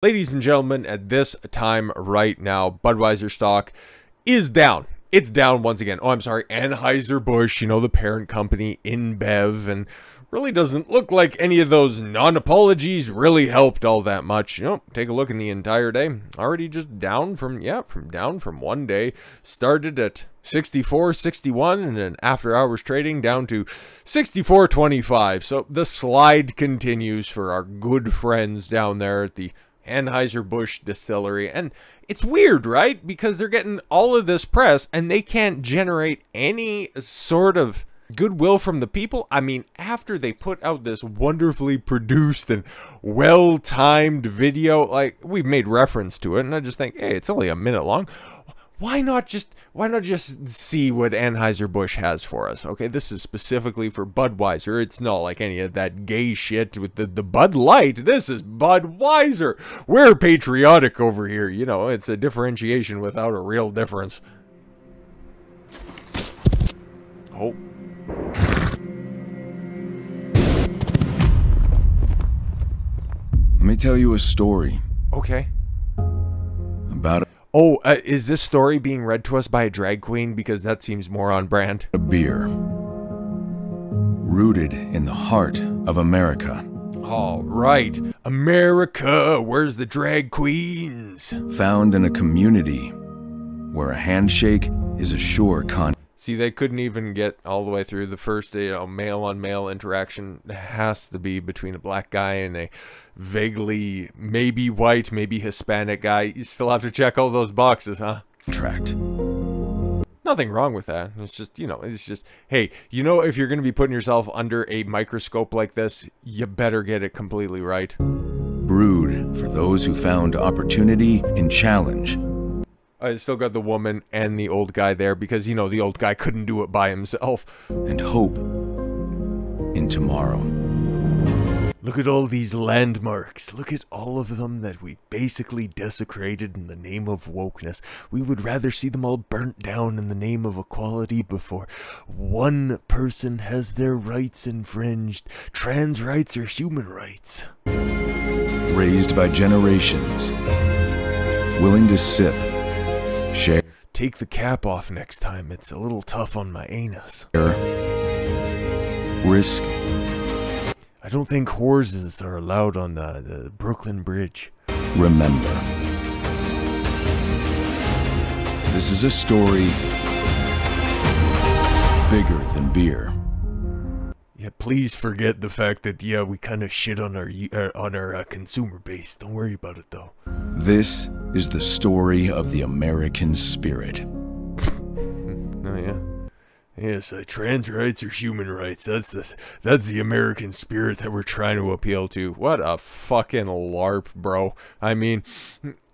Ladies and gentlemen, at this time right now, Budweiser stock is down. It's down once again. Oh, I'm sorry, Anheuser-Busch, you know, the parent company, InBev, and really doesn't look like any of those non-apologies really helped all that much. You know, take a look in the entire day. Already just down from one day. Started at 64.61 and then after hours trading down to 64.25. So the slide continues for our good friends down there at the Anheuser-Busch distillery. And it's weird, right? Because they're getting all of this press and they can't generate any sort of goodwill from the people. I mean, after they put out this wonderfully produced and well-timed video, like, we've made reference to it, and I just think, hey, it's only a minute long. Why not just see what Anheuser-Busch has for us? Okay, this is specifically for Budweiser. It's not like any of that gay shit with the Bud Light. This is Budweiser. We're patriotic over here. You know, it's a differentiation without a real difference. Oh. Let me tell you a story. Okay. About Oh, is this story being read to us by a drag queen? Because that seems more on brand. a beer. Rooted in the heart of America. All right. America, where's the drag queens? Found in a community where a handshake is a sure con. See, they couldn't even get all the way through the first, male-on-male interaction. It has to be between a black guy and a vaguely maybe white, maybe Hispanic guy. You still have to check all those boxes, huh? Contract. Nothing wrong with that. It's just, hey, if you're going to be putting yourself under a microscope like this, you better get it completely right. Brewed for those who found opportunity in challenge. I still got the woman and the old guy there because, the old guy couldn't do it by himself. And hope in tomorrow. Look at all these landmarks. Look at all of them that we basically desecrated in the name of wokeness. We would rather see them all burnt down in the name of equality before one person has their rights infringed. Trans rights are human rights. Raised by generations. Willing to sip. Share. Take the cap off next time. It's a little tough on my anus. Risk. I don't think horses are allowed on the Brooklyn Bridge. Remember. This is a story bigger than beer. Yeah, please forget the fact that, we kind of shit on our consumer base. Don't worry about it, though. This is the story of the American spirit. Oh, yeah. Yes, trans rights are human rights. That's the American spirit that we're trying to appeal to. What a fucking LARP, bro. I mean,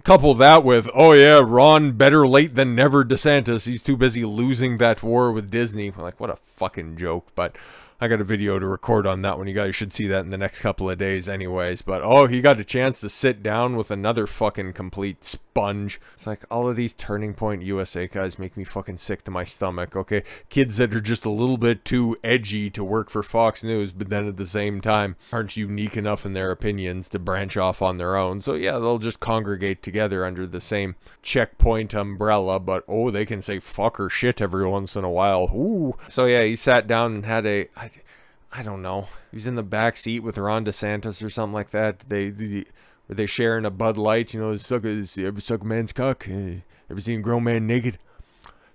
couple that with, oh yeah, Ron better late than never DeSantis. He's too busy losing that war with Disney. Like, what a fucking joke. But I got a video to record on that one. You guys should see that in the next couple of days anyways. But, oh, he got a chance to sit down with another fucking complete sponge. It's like, all of these Turning Point USA guys make me fucking sick to my stomach, okay? Kids that are just a little bit too edgy to work for Fox News, but then at the same time aren't unique enough in their opinions to branch off on their own. So, yeah, they'll just congregate together under the same checkpoint umbrella. But, oh, they can say fuck or shit every once in a while. Ooh. So, yeah, he sat down and had a... I don't know. He was in the back seat with Ron DeSantis or something like that. Were they sharing a Bud Light? Ever suck a man's cock? Ever seen a grown man naked?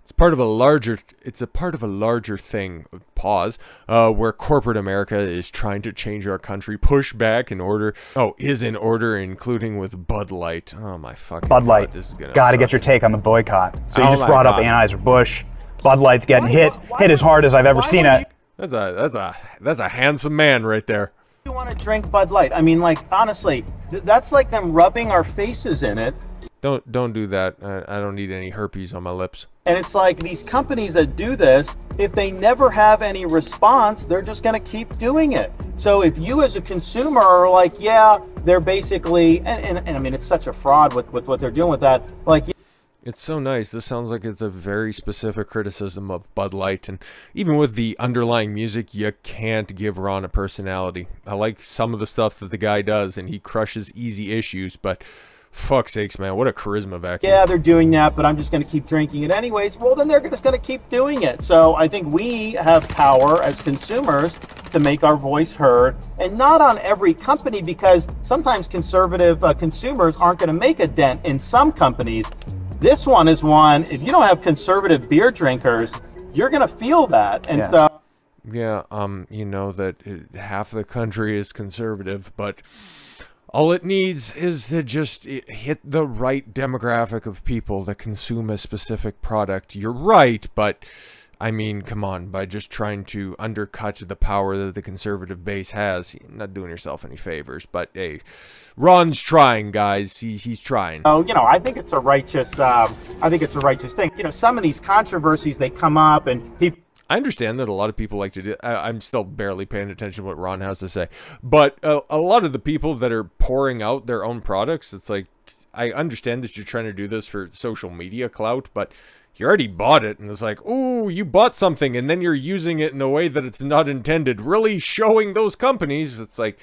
It's part of a larger thing. Pause. Where corporate America is trying to change our country, push back in order. Oh, is in order, including with Bud Light. Oh my fucking Bud Light. God, this is gonna Gotta suck. get your take on the boycott. So you Oh just my brought up God. Anheuser-Busch. Bud Light's getting hit as hard as I've ever seen it. That's a handsome man right there. You want to drink Bud Light? I mean, like, honestly, that's like them rubbing our faces in it. Don't do that. I don't need any herpes on my lips. And it's like these companies that do this, if they never have any response, they're just going to keep doing it. So if you as a consumer are like, yeah, they're basically, and I mean, it's such a fraud with what they're doing with that. Like, It's so nice. This sounds like it's a very specific criticism of Bud Light, and even with the underlying music, you can't give Ron a personality. I like some of the stuff that the guy does, and he crushes easy issues, but fuck's sakes, man, what a charisma vacuum. Yeah, they're doing that, but I'm just going to keep drinking it anyways. Well, then they're just going to keep doing it. So I think we have power as consumers to make our voice heard, and not on every company, because sometimes conservative consumers aren't going to make a dent in some companies. This one is one, if you don't have conservative beer drinkers, you're going to feel that. And so... Yeah, you know that half the country is conservative, but all it needs is to just hit the right demographic of people that consume a specific product. You're right, but I mean, come on, by just trying to undercut the power that the conservative base has, you're not doing yourself any favors. But hey, Ron's trying, guys. He's trying. Oh, you know, I think it's a righteous. Thing. You know, some of these controversies, they come up, and people. I understand that a lot of people like to do. I'm still barely paying attention to what Ron has to say, but a lot of the people that are pouring out their own products, it's like, I understand that you're trying to do this for social media clout, but you already bought it, and it's like, ooh, you bought something, and then you're using it in a way that it's not intended, really showing those companies. It's like,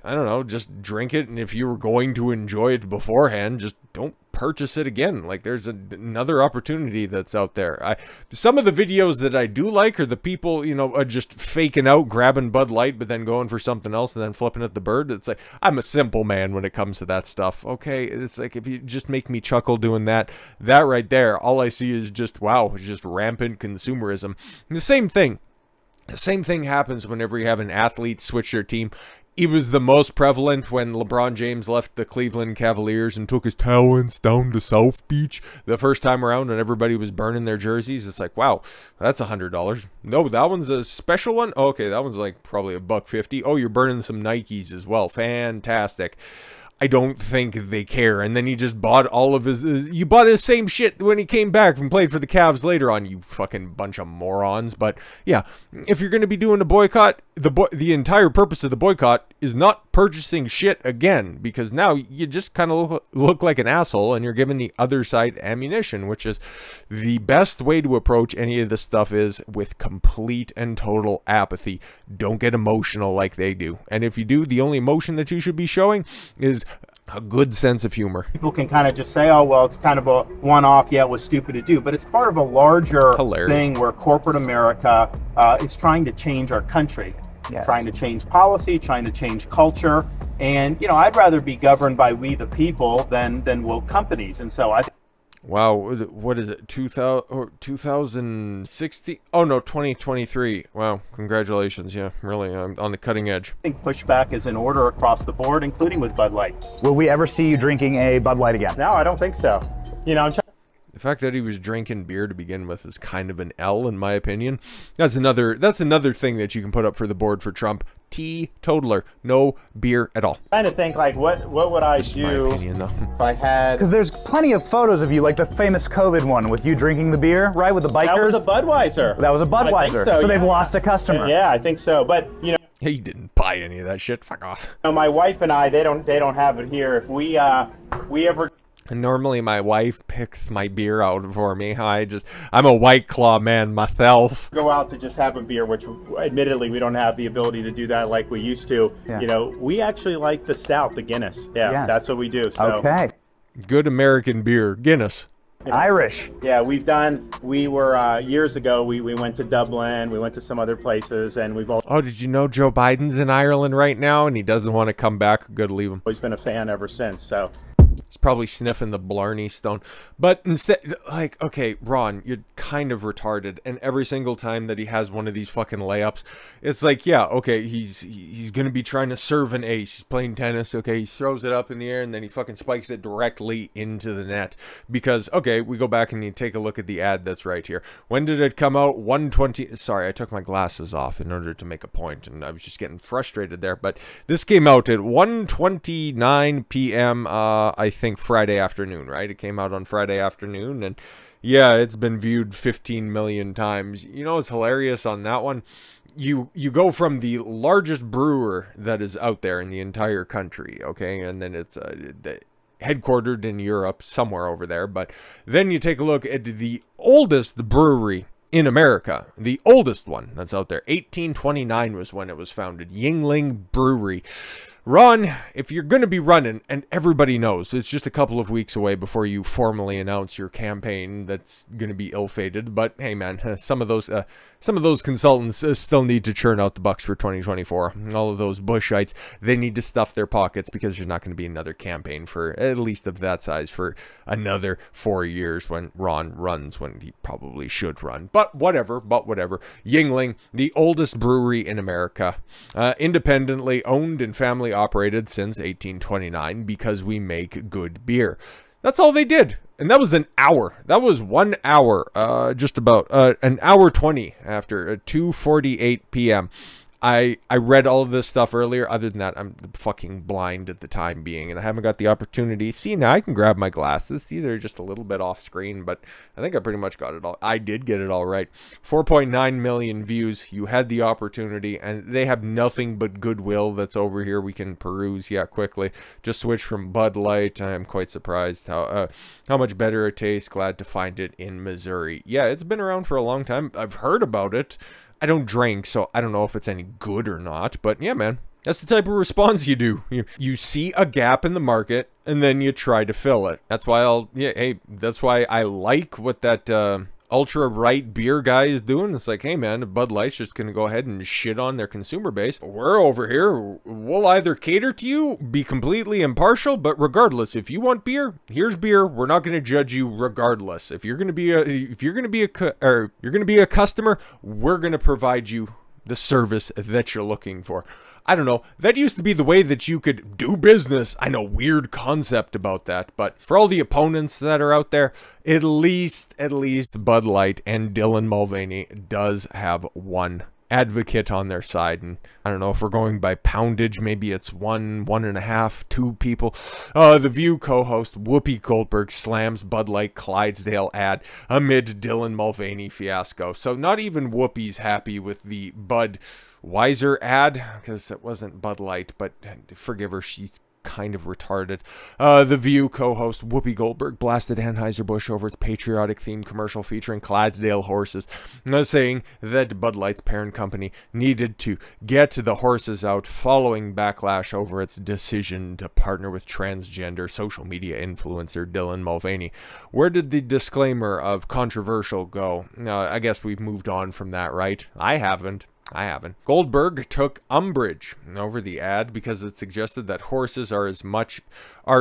I don't know, just drink it, and if you were going to enjoy it beforehand, just don't purchase it again. Like, there's another opportunity that's out there. Some of the videos that I do like are the people, you know, just faking out, grabbing Bud Light, but then going for something else and then flipping at the bird. It's like, I'm a simple man when it comes to that stuff, okay? It's like, if you just make me chuckle doing that right there, all I see is just, wow, it's just rampant consumerism. And the same thing happens whenever you have an athlete switch their team. It was the most prevalent when LeBron James left the Cleveland Cavaliers and took his talents down to South Beach the first time around, and everybody was burning their jerseys. It's like, wow, that's $100. No, that one's a special one. Oh, okay, that one's like probably $150. Oh, you're burning some Nikes as well. Fantastic. I don't think they care. And then he just bought all of his... you bought his same shit when he came back and played for the Cavs later on, you fucking bunch of morons. But yeah, if you're going to be doing a boycott, the entire purpose of the boycott is not purchasing shit again, because now you just kind of look like an asshole, and you're giving the other side ammunition, which is the best way to approach any of this stuff, is with complete and total apathy. Don't get emotional like they do. And if you do, the only emotion that you should be showing is a good sense of humor. People can kind of just say, oh, well, it's kind of a one-off, yeah, it was stupid to do, but it's part of a larger thing where corporate America is trying to change our country. Yes. Trying to change policy, trying to change culture, and you know, I'd rather be governed by we the people than woke companies. And so I think, wow, what is it, 2060? Oh no, 2023. Wow, congratulations. Yeah, really, I'm on the cutting edge. I think pushback is in order across the board, including with Bud Light. Will we ever see you drinking a Bud Light again? No, I don't think so. You know, the fact that he was drinking beer to begin with is kind of an L, in my opinion. That's another thing that you can put up for the board for Trump. Teetotaler, no beer at all. I'm trying to think, like, what would I do if I had... Because there's plenty of photos of you, like the famous COVID one with you drinking the beer, right, with the bikers. That was a Budweiser. That was a Budweiser. So they've lost a customer. Yeah, I think so. But you know, he didn't buy any of that shit. Fuck off. You know, my wife and I, they don't have it here. If we ever... And normally my wife picks my beer out for me. I'm a White Claw man myself. Go out to just have a beer, which admittedly we don't have the ability to do that like we used to. Yeah. You know, we actually like the stout, the Guinness. Yeah, yes. That's what we do. So. Okay. Good American beer, Guinness. Irish. Yeah, we were, years ago, we went to Dublin, we went to some other places, and we've all... Oh, did you know Joe Biden's in Ireland right now, and he doesn't want to come back? Good, leave him. Always been a fan ever since, so... He's probably sniffing the Blarney Stone. But instead, like, okay, Ron, you're kind of retarded. And every single time that he has one of these fucking layups, it's like, yeah, okay, he's going to be trying to serve an ace. He's playing tennis, okay, he throws it up in the air, and then he fucking spikes it directly into the net. Because, okay, we go back and you take a look at the ad that's right here. When did it come out? 1:20. Sorry, I took my glasses off in order to make a point, and I was just getting frustrated there. But this came out at 1:29 p.m., I think Friday afternoon, right? It came out on Friday afternoon, and yeah, it's been viewed 15 million times. You know what's hilarious on that one? You go from the largest brewer that is out there in the entire country, okay, and then it's headquartered in Europe, somewhere over there. But then you take a look at the oldest brewery in America, the oldest one that's out there. 1829 was when it was founded. Yuengling Brewery. Ron, if you're going to be running, and everybody knows, it's just a couple of weeks away before you formally announce your campaign that's going to be ill-fated, but hey man, some of those consultants still need to churn out the bucks for 2024. All of those Bushites, they need to stuff their pockets because there's not going to be another campaign for, at least of that size, for another 4 years when Ron runs, when he probably should run. But whatever. Yuengling, the oldest brewery in America, independently owned and family operated since 1829 because we make good beer. That's all they did. And that was an hour. That was 1 hour, just about an hour 20 after 2:48 p.m. I read all of this stuff earlier. Other than that, I'm fucking blind at the time being, and I haven't got the opportunity. See, now I can grab my glasses. See, they're just a little bit off screen, but I think I pretty much got it all. I did get it all right. 4.9 million views. You had the opportunity, and they have nothing but goodwill that's over here. We can peruse quickly. Just switch from Bud Light. I am quite surprised how much better it tastes. Glad to find it in Missouri. Yeah, it's been around for a long time. I've heard about it. I don't drink, so I don't know if it's any good or not, but yeah, man, that's the type of response you do. You see a gap in the market, and then you try to fill it. That's why that's why I like what that ultra-right beer guy is doing. It's like, hey man, Bud Light's just gonna go ahead and shit on their consumer base. We're over here, we'll either cater to you, be completely impartial, but regardless, if you want beer, here's beer. We're not gonna judge you regardless. If you're gonna be a customer, we're gonna provide you the service that you're looking for. I don't know. That used to be the way that you could do business. I know, weird concept about that. But for all the opponents that are out there, at least Bud Light and Dylan Mulvaney does have one advocate on their side. And I don't know if we're going by poundage. Maybe it's 1.5, 2 people. The View co-host Whoopi Goldberg slams Bud Light Clydesdale ad amid Dylan Mulvaney fiasco. So not even Whoopi's happy with the Budweiser ad, because it wasn't Bud Light, but forgive her, she's kind of retarded. The View co-host Whoopi Goldberg blasted Anheuser-Busch over its patriotic theme commercial featuring Clydesdale horses, saying that Bud Light's parent company needed to get the horses out following backlash over its decision to partner with transgender social media influencer Dylan Mulvaney. Where did the disclaimer of controversial go? I guess we've moved on from that, right? I haven't. Goldberg took umbrage over the ad because it suggested that horses are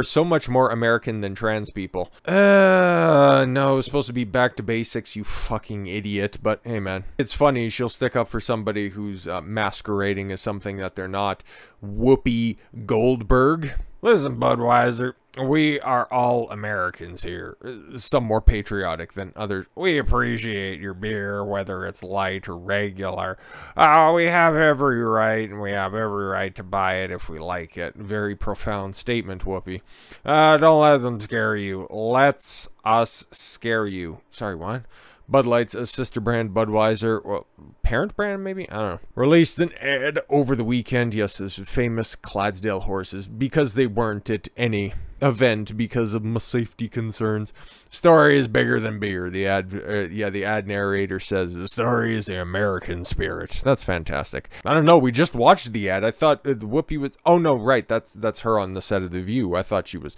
so much more American than trans people. No, it's supposed to be back to basics, you fucking idiot. But hey man, it's funny, she'll stick up for somebody who's masquerading as something that they're not. Whoopi Goldberg. Listen, Budweiser, we are all Americans here. Some more patriotic than others. We appreciate your beer, whether it's light or regular. We have every right, and we have every right to buy it if we like it. Very profound statement, Whoopi. Don't let them scare you. Let's us scare you. Sorry, what? Bud Light's a sister brand, Budweiser, well, parent brand maybe? I don't know. Released an ad over the weekend, yes, this famous Clydesdale horses, because they weren't at any event because of safety concerns. Story is bigger than beer. The ad narrator says the story is the American spirit. That's fantastic. I don't know, we just watched the ad. I thought Whoopi was, oh no, right, that's her on the set of The View. I thought she was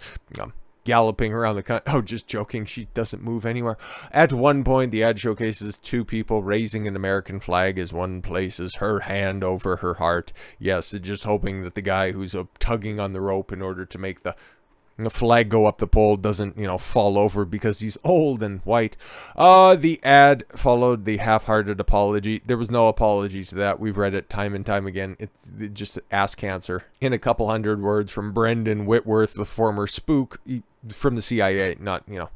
galloping around the country. Oh, just joking. She doesn't move anywhere. At one point, the ad showcases 2 people raising an American flag as one places her hand over her heart. Yes, just hoping that the guy who's tugging on the rope in order to make the flag go up the pole doesn't, fall over because he's old and white. The ad followed the half-hearted apology. There was no apology to that. We've read it time and time again. It's just ass cancer. In a couple hundred words from Brendan Whitworth, the former spook from the CIA, not, no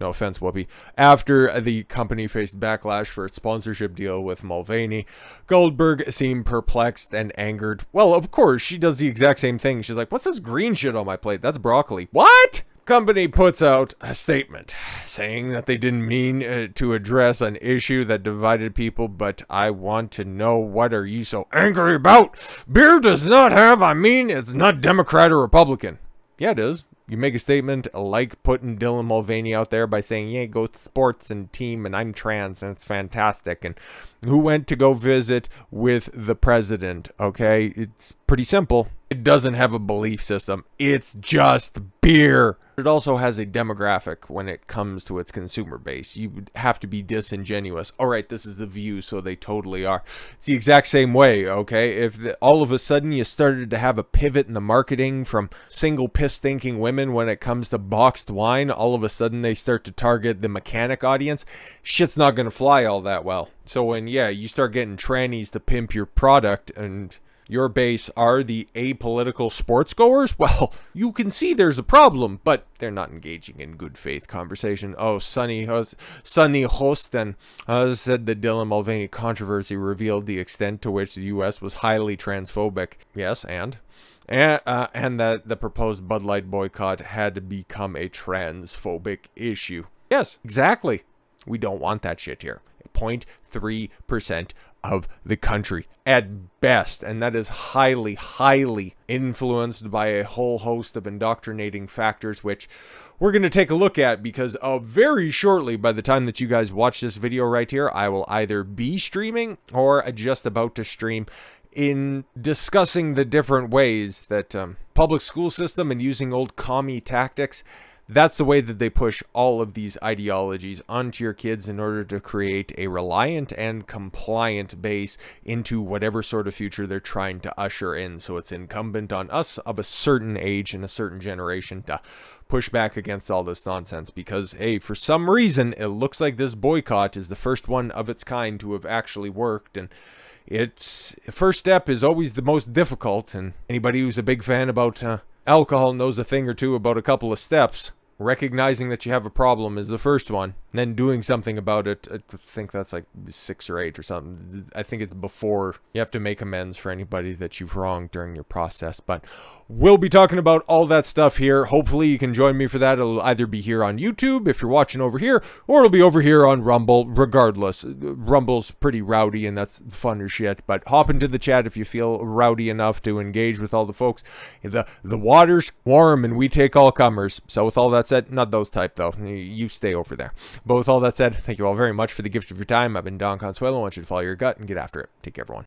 offense, Whoopi. After the company faced backlash for its sponsorship deal with Mulvaney, Goldberg seemed perplexed and angered. Well, of course, she does the exact same thing. She's like, what's this green shit on my plate? That's broccoli. What? Company puts out a statement saying that they didn't mean to address an issue that divided people, but I want to know, what are you so angry about? Beer does not have, it's not Democrat or Republican. Yeah, it is. You make a statement like putting Dylan Mulvaney out there by saying, yeah, go sports and team, and I'm trans, and it's fantastic. And who went to go visit with the president? Okay, it's pretty simple. It doesn't have a belief system. It's just beer. It also has a demographic when it comes to its consumer base. You would have to be disingenuous. All right, this is the View, so they totally are. It's the exact same way, okay? If all of a sudden you started to have a pivot in the marketing from single piss-stinking women when it comes to boxed wine, all of a sudden they start to target the mechanic audience, shit's not going to fly all that well. So when, yeah, you start getting trannies to pimp your product and your base are the apolitical sports goers, well, you can see there's a problem, but they're not engaging in good faith conversation. Oh, Sonny Hosten said the Dylan Mulvaney controversy revealed the extent to which the U.S. was highly transphobic. Yes, and that the proposed Bud Light boycott had become a transphobic issue. Yes, exactly. We don't want that shit here. 0.3% of the country at best, and that is highly, highly influenced by a whole host of indoctrinating factors, which we're going to take a look at because very shortly, by the time that you guys watch this video right here, I will either be streaming or just about to stream in discussing the different ways that public school system and using old commie tactics, that's the way that they push all of these ideologies onto your kids in order to create a reliant and compliant base into whatever sort of future they're trying to usher in. So it's incumbent on us of a certain age and a certain generation to push back against all this nonsense because, hey, for some reason, it looks like this boycott is the first one of its kind to have actually worked. And its first step is always the most difficult. And anybody who's a big fan about alcohol knows a thing or two about a couple of steps. Recognizing that you have a problem is the first one, and then doing something about it, I think that's like 6 or 8 or something. I think it's before you have to make amends for anybody that you've wronged during your process. But we'll be talking about all that stuff here. Hopefully you can join me for that. It'll either be here on YouTube if you're watching over here, or it'll be over here on Rumble. Regardless, Rumble's pretty rowdy and that's fun as shit, but hop into the chat if you feel rowdy enough to engage with all the folks. The water's warm and we take all comers. So with all that said, not those type though, you stay over there. But with all that said, thank you all very much for the gift of your time. I've been Don Consuelo. I want you to follow your gut and get after it. Take care, everyone.